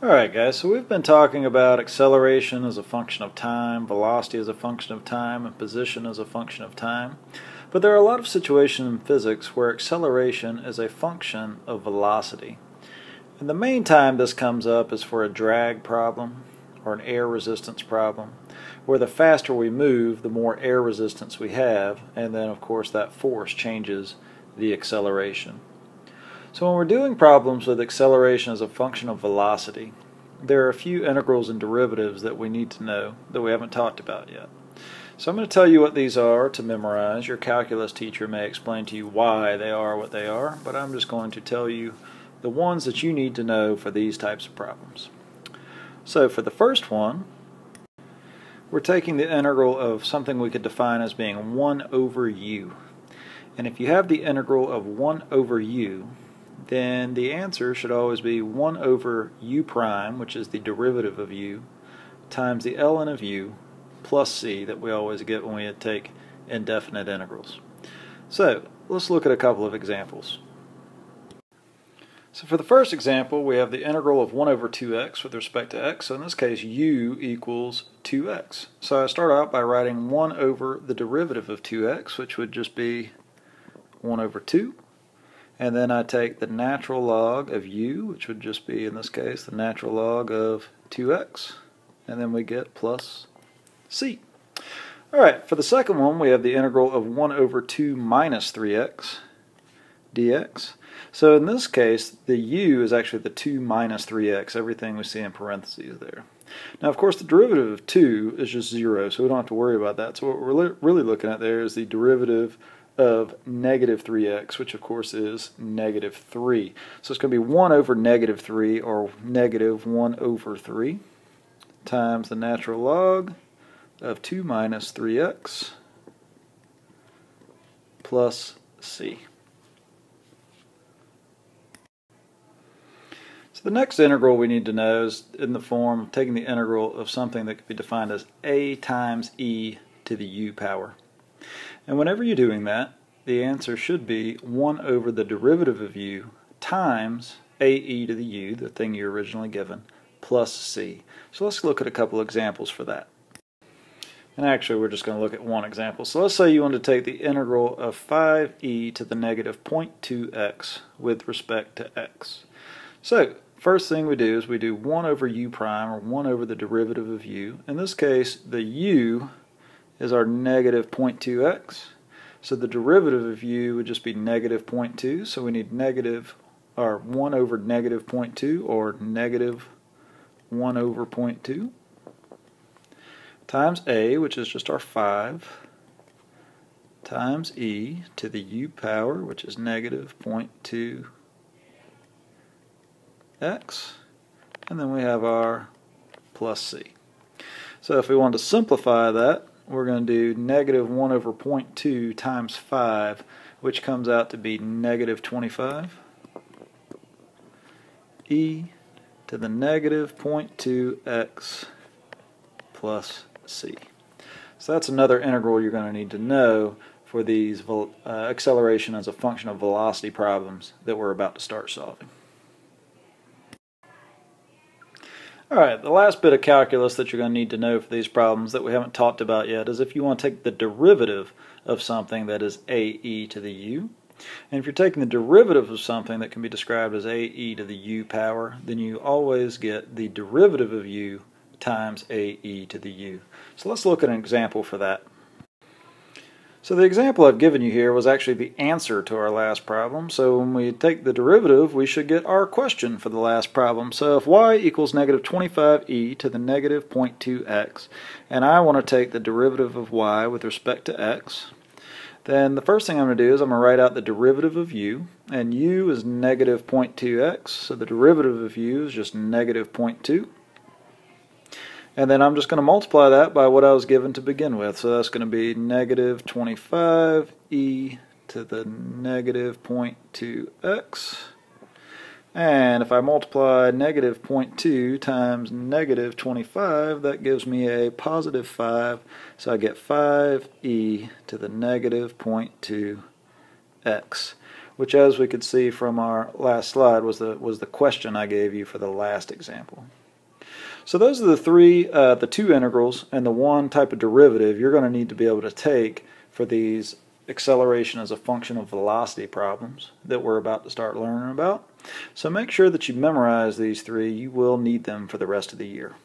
Alright guys, so we've been talking about acceleration as a function of time, velocity as a function of time, and position as a function of time. But there are a lot of situations in physics where acceleration is a function of velocity. And the main time this comes up is for a drag problem or an air resistance problem, where the faster we move, the more air resistance we have, and then of course that force changes the acceleration. So when we're doing problems with acceleration as a function of velocity, there are a few integrals and derivatives that we need to know that we haven't talked about yet. So I'm going to tell you what these are to memorize. Your calculus teacher may explain to you why they are what they are, but I'm just going to tell you the ones that you need to know for these types of problems. So for the first one, we're taking the integral of something we could define as being 1 over u. And if you have the integral of 1 over u, then the answer should always be 1 over u prime, which is the derivative of u, times the ln of u plus c that we always get when we take indefinite integrals. So let's look at a couple of examples. So for the first example, we have the integral of 1 over 2x with respect to x. So in this case, u equals 2x. So I start out by writing 1 over the derivative of 2x, which would just be 1 over 2. And then I take the natural log of u, which would just be, in this case, the natural log of 2x. And then we get plus c. Alright, for the second one, we have the integral of 1 over 2 minus 3x dx. So in this case, the u is actually the 2 minus 3x, everything we see in parentheses there. Now, of course, the derivative of 2 is just 0, so we don't have to worry about that. So what we're really looking at there is the derivative of negative 3x, which of course is negative 3. So it's going to be 1 over negative 3, or negative 1 over 3, times the natural log of 2 minus 3x plus c. So the next integral we need to know is in the form of taking the integral of something that could be defined as a times e to the u power. And whenever you're doing that, the answer should be 1 over the derivative of u times ae to the u, the thing you originally given, plus c. So let's look at a couple examples for that. And actually, we're just going to look at one example. So let's say you want to take the integral of 5e to the negative 0.2x with respect to x. So first thing we do is we do 1 over u prime, or 1 over the derivative of u. In this case, the u is our negative 0.2x. So the derivative of u would just be negative 0.2. So we need negative, or 1 over negative 0.2, or negative 1 over 0.2, times a, which is just our 5, times e to the u power, which is negative 0.2x. And then we have our plus c. So if we want to simplify that, we're going to do negative 1 over 0.2 times 5, which comes out to be negative 25, e to the negative 0.2x plus c. So that's another integral you're going to need to know for these acceleration as a function of velocity problems that we're about to start solving. Alright, the last bit of calculus that you're going to need to know for these problems that we haven't talked about yet is if you want to take the derivative of something that is ae to the u. And if you're taking the derivative of something that can be described as ae to the u power, then you always get the derivative of u times ae to the u. So let's look at an example for that. So the example I've given you here was actually the answer to our last problem. So when we take the derivative, we should get our question for the last problem. So if y equals negative 25e to the negative 0.2x, and I want to take the derivative of y with respect to x, then the first thing I'm going to do is I'm going to write out the derivative of u, and u is negative 0.2x, so the derivative of u is just negative 0.2. And then I'm just going to multiply that by what I was given to begin with. So that's going to be negative 25e to the negative 0.2x. And if I multiply negative 0.2 times negative 25, that gives me a positive 5. So I get 5e to the negative 0.2x. which, as we could see from our last slide, was the question I gave you for the last example. So those are the two integrals and the one type of derivative you're going to need to be able to take for these acceleration as a function of velocity problems that we're about to start learning about. So make sure that you memorize these three. You will need them for the rest of the year.